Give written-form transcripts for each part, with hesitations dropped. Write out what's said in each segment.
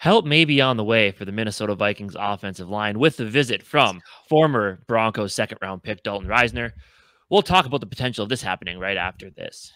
Help may be on the way for the Minnesota Vikings offensive line with the visit from former Broncos second-round pick Dalton Risner. We'll talk about the potential of this happening right after this.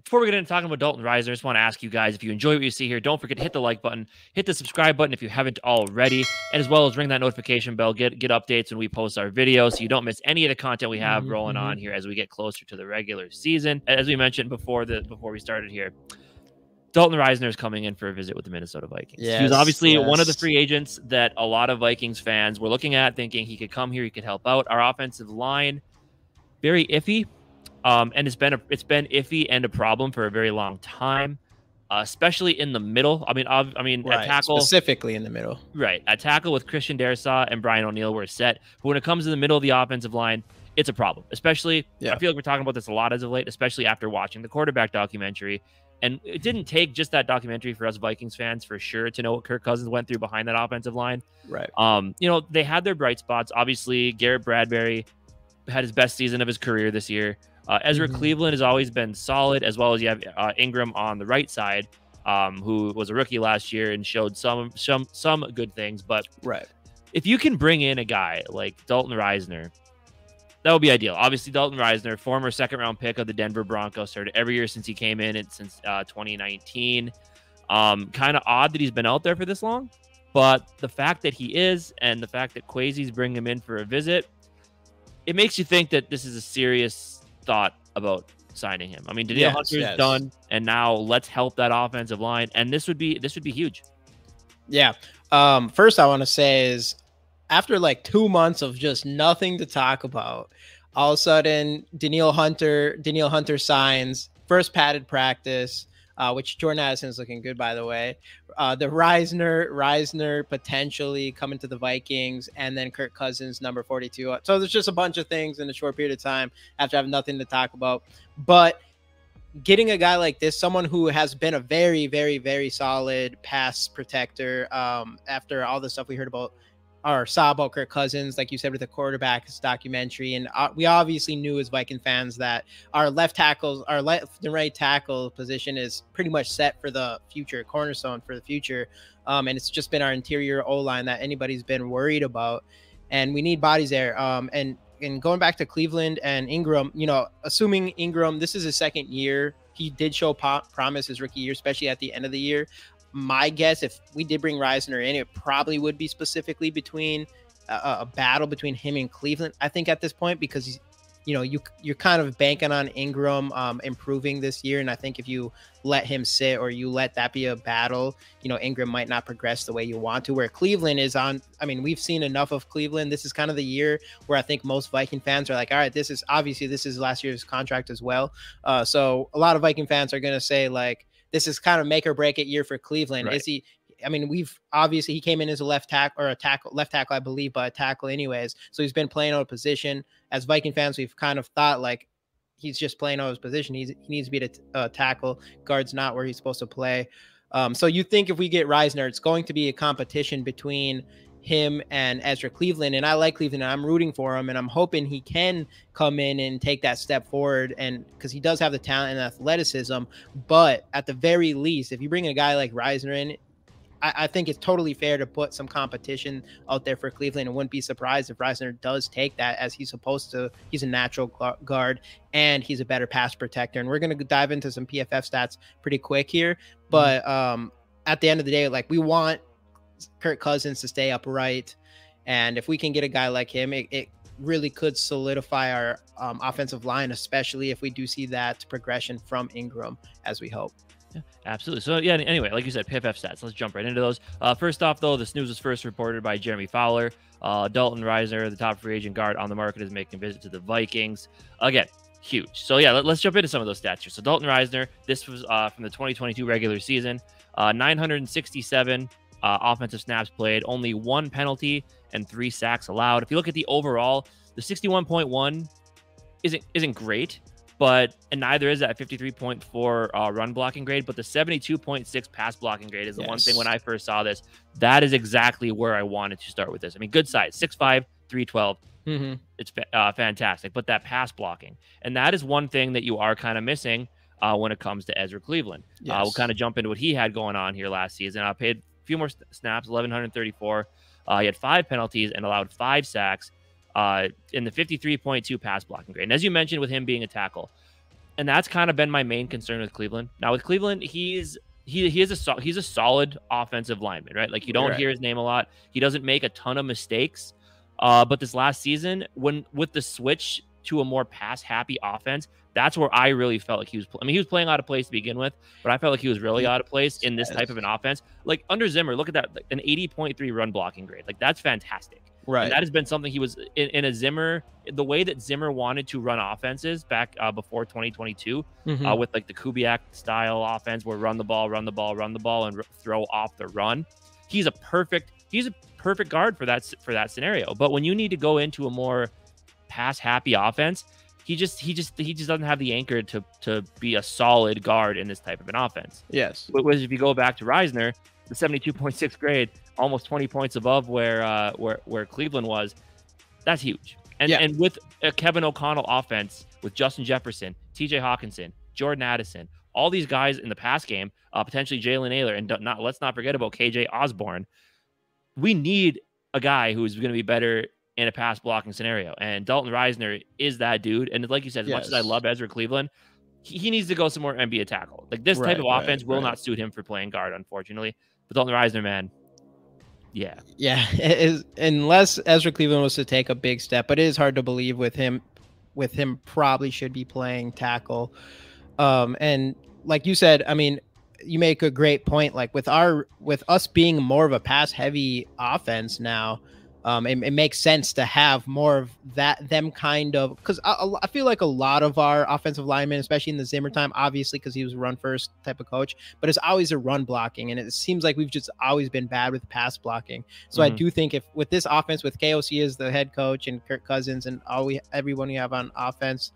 Before we get into talking about Dalton Risner, I just want to ask you guys, if you enjoy what you see here, don't forget to hit the like button, hit the subscribe button if you haven't already, and as well as ring that notification bell, get updates when we post our videos so you don't miss any of the content we have rolling on here as we get closer to the regular season. As we mentioned before we started here, Dalton Risner is coming in for a visit with the Minnesota Vikings. He was obviously one of the free agents that a lot of Vikings fans were looking at, thinking he could come here, he could help out. Our offensive line, very iffy. And it's been iffy and a problem for a very long time, especially in the middle. I mean, right, at tackle, specifically in the middle, right? At tackle with Christian Darrisaw and Brian O'Neill were set, but when it comes to the middle of the offensive line, it's a problem. Especially, I feel like we're talking about this a lot as of late, especially after watching the quarterback documentary. And it didn't take just that documentary for us Vikings fans, for sure, to know what Kirk Cousins went through behind that offensive line. Right. You know, they had their bright spots. Obviously, Garrett Bradbury had his best season of his career this year. Ezra Cleveland has always been solid, as well as you have Ingram on the right side, who was a rookie last year and showed some good things. But if you can bring in a guy like Dalton Risner, that would be ideal. Obviously, Dalton Risner, former second-round pick of the Denver Broncos, started every year since he came in and since 2019. Kind of odd that he's been out there for this long, but the fact that he is, and the fact that Kwesi's bringing him in for a visit, it makes you think that this is a serious thought about signing him. I mean, Danielle Hunter's done, and now let's help that offensive line, and this would be huge. Yeah. First, I want to say is, after like 2 months of just nothing to talk about, all of a sudden Danielle Hunter signs, first padded practice, which Jordan Addison is looking good, by the way. The Risner potentially coming to the Vikings, and then Kirk Cousins, number 42. So there's just a bunch of things in a short period of time after I have nothing to talk about. But getting a guy like this, someone who has been a very, very, very solid pass protector, after all the stuff we heard about or saw about Kirk Cousins, like you said, with the quarterback's documentary. And we obviously knew as Viking fans that our left and right tackle position is pretty much set for the future, cornerstone for the future. And it's just been our interior O-line that anybody's been worried about. And we need bodies there. And going back to Cleveland and Ingram, you know, assuming Ingram, this is his second year, he did show promise his rookie year, especially at the end of the year. My guess, if we did bring Risner in, it probably would be specifically between a battle between him and Cleveland, I think, at this point, because you know, you're kind of banking on Ingram improving this year. And I think if you let him sit, or you let that be a battle, you know, Ingram might not progress the way you want to, where Cleveland is on. I mean, we've seen enough of Cleveland. This is kind of the year where I think most Viking fans are like, all right, this is last year's contract as well. So a lot of Viking fans are going to say, like, this is kind of make or break it year for Cleveland. Right. Is he? I mean, he came in as a left tackle, I believe, but a tackle anyways. So he's been playing out of position. As Viking fans, we've kind of thought like he's just playing out of his position. He needs to be a tackle. Guard's not where he's supposed to play. So you think if we get Risner, it's going to be a competition between him and Ezra Cleveland. And I like Cleveland, and I'm rooting for him, and I'm hoping he can come in and take that step forward, and because he does have the talent and athleticism. But at the very least, if you bring a guy like Risner in, I think it's totally fair to put some competition out there for Cleveland. I wouldn't be surprised if Risner does take that, as he's supposed to. He's a natural guard, and he's a better pass protector. And we're going to dive into some PFF stats pretty quick here. But at the end of the day, like, we want Kirk Cousins to stay upright. And if we can get a guy like him, it really could solidify our offensive line, especially if we do see that progression from Ingram, as we hope. Yeah, absolutely. So yeah, anyway, like you said, PFF stats. Let's jump right into those. First off, though, this news was first reported by Jeremy Fowler. Dalton Risner, the top free agent guard on the market, is making a visit to the Vikings. Again, huge. So yeah, let's jump into some of those stats here. So Dalton Risner, this was from the 2022 regular season, 967 offensive snaps played, only 1 penalty and 3 sacks allowed. If you look at the overall, the 61.1 isn't great, and neither is that 53.4 run blocking grade, but the 72.6 pass blocking grade is the one thing when I first saw this, that is exactly where I wanted to start with this. I mean, good size, 6'5", 312. It's fantastic, but that pass blocking, and that is one thing that you are kind of missing when it comes to Ezra Cleveland. We'll kind of jump into what he had going on here last season. I paid a few more snaps, 1,134. He had 5 penalties and allowed 5 sacks. In the 53.2 pass blocking grade. And as you mentioned, with him being a tackle, and that's kind of been my main concern with Cleveland. Now with Cleveland, he's a solid offensive lineman, right? Like you don't hear his name a lot. He doesn't make a ton of mistakes. But this last season, with the switch to a more pass happy offense, that's where I really felt like he was. He was playing out of place to begin with, but I felt like he was really out of place in this type of an offense. Like under Zimmer, look at that, like an 80.3 run blocking grade. Like that's fantastic. Right. And that has been something he was in a Zimmer, the way that Zimmer wanted to run offenses back before 2022 with like the Kubiak style offense where run the ball, and throw off the run. He's a perfect guard for that scenario. But when you need to go into a more pass happy offense, he just doesn't have the anchor to be a solid guard in this type of an offense. Yes. But if you go back to Risner, the 72.6 grade, almost 20 points above where Cleveland was, that's huge. And with a Kevin O'Connell offense with Justin Jefferson, TJ Hawkinson, Jordan Addison, all these guys in the pass game, potentially Jalen Naylor, and let's not forget about KJ Osborne. We need a guy who's going to be better in a pass blocking scenario. And Dalton Risner is that dude. And like you said, as much as I love Ezra Cleveland, he needs to go somewhere and be a tackle. Like this type of offense will not suit him for playing guard, unfortunately. But Dalton Risner, man, yeah, it is, unless Ezra Cleveland was to take a big step, but it is hard to believe with him probably should be playing tackle. And like you said, I mean, you make a great point. Like with us being more of a pass heavy offense now, it makes sense to have more of them kind of, because I feel like a lot of our offensive linemen, especially in the Zimmer time, obviously because he was a run first type of coach, but it's always a run blocking, and it seems like we've just always been bad with pass blocking. So I do think if with this offense, with KOC as the head coach and Kirk Cousins and everyone you have on offense,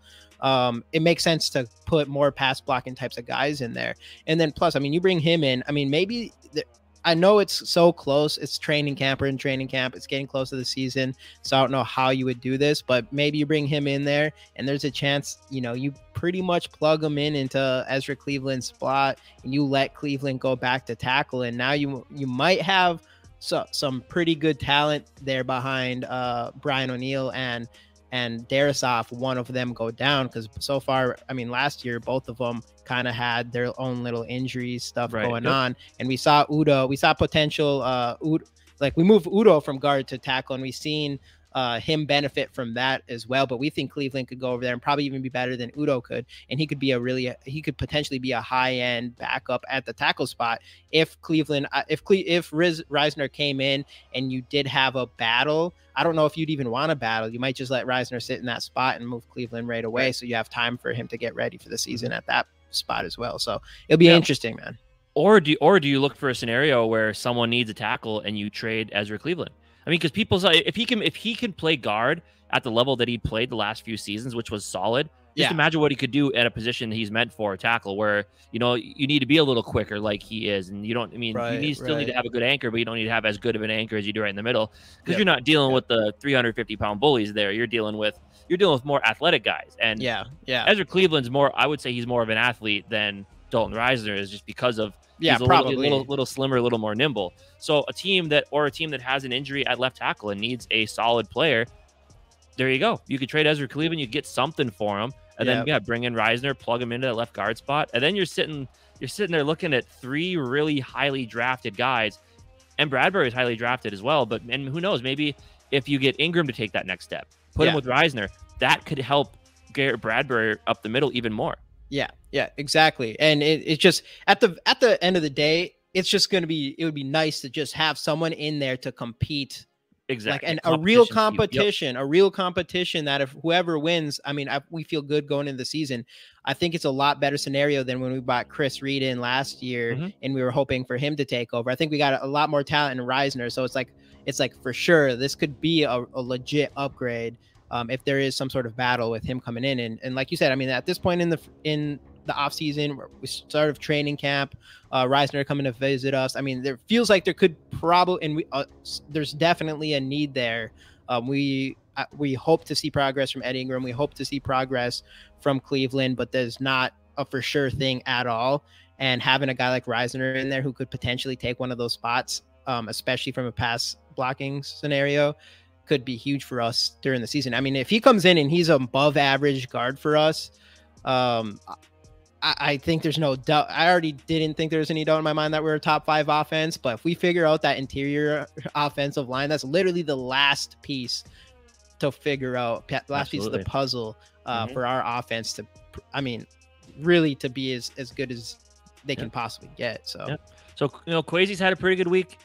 it makes sense to put more pass blocking types of guys in there. And then plus, I mean, you bring him in, I mean, maybe I know it's so close. It's training camp. We're in training camp. It's getting close to the season. So I don't know how you would do this, but maybe you bring him in there and there's a chance, you pretty much plug him into Ezra Cleveland's spot and you let Cleveland go back to tackle. And now you might have some pretty good talent there behind Brian O'Neill and Darisoff, one of them go down, because so far, I mean, last year, both of them kind of had their own little injury stuff going on. And we saw potential, like we moved Udo from guard to tackle, and we've seen him benefit from that as well. But we think Cleveland could go over there and probably even be better than Udo could. And he could potentially be a high end backup at the tackle spot if Cleveland, if Risner came in and you did have a battle. I don't know if you'd even want to battle. You might just let Risner sit in that spot and move Cleveland right away. So you have time for him to get ready for the season at that spot as well. So it'll be interesting, man. Or do you look for a scenario where someone needs a tackle and you trade Ezra Cleveland? I mean, because people say if he can play guard at the level that he played the last few seasons, which was solid, just imagine what he could do at a position he's meant for, a tackle, where you need to be a little quicker like he is, and you need to have a good anchor, but you don't need to have as good of an anchor as you do right in the middle, because you're not dealing with the 350-pound bullies there. You're dealing with more athletic guys, and Ezra Cleveland's I would say he's more of an athlete than Dalton Risner is, just because of he's a little slimmer, a little more nimble. So a team that has an injury at left tackle and needs a solid player, there you go. You could trade Ezra Cleveland, you get something for him, and then bring in Risner, plug him into that left guard spot, and then you're sitting there looking at 3 really highly drafted guys, and Bradbury is highly drafted as well. And who knows, maybe if you get Ingram to take that next step, put him with Risner, that could help Garrett Bradbury up the middle even more. Yeah, exactly. And it's just at the end of the day, it's just going to be, it would be nice to just have someone in there to compete. Exactly. Like a real competition, that if whoever wins, I mean, we feel good going into the season. I think it's a lot better scenario than when we bought Chris Reed in last year and we were hoping for him to take over. I think we got a lot more talent in Risner. So it's like for sure, this could be a legit upgrade. if there is some sort of battle with him coming in. And like you said, I mean, at this point in the off season, we started training camp, Risner coming to visit us. I mean, there feels like there could probably, and there's definitely a need there. We hope to see progress from Ed Ingram. We hope to see progress from Cleveland, but there's not a for sure thing at all. And having a guy like Risner in there who could potentially take one of those spots, especially from a pass blocking scenario, could be huge for us during the season. I mean, if he comes in and he's above average guard for us, I think there's no doubt. I already didn't think there was any doubt in my mind that we're a top 5 offense, but if we figure out that interior offensive line, that's literally the last piece to figure out, last piece of the puzzle for our offense to, I mean, really to be as good as they can possibly get. So, Kwesi's had a pretty good week,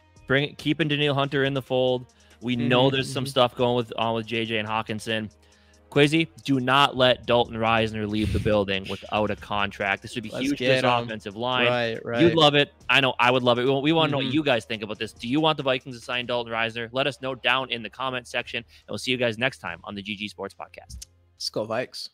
keeping Danielle Hunter in the fold. We know there's some stuff going on with JJ and Hawkinson. Kwesi, do not let Dalton Risner leave the building without a contract. This would be huge for this offensive line. Right. You'd love it. I know I would love it. We want to know what you guys think about this. Do you want the Vikings to sign Dalton Risner? Let us know down in the comment section, and we'll see you guys next time on the GG Sports Podcast. Skol Vikes.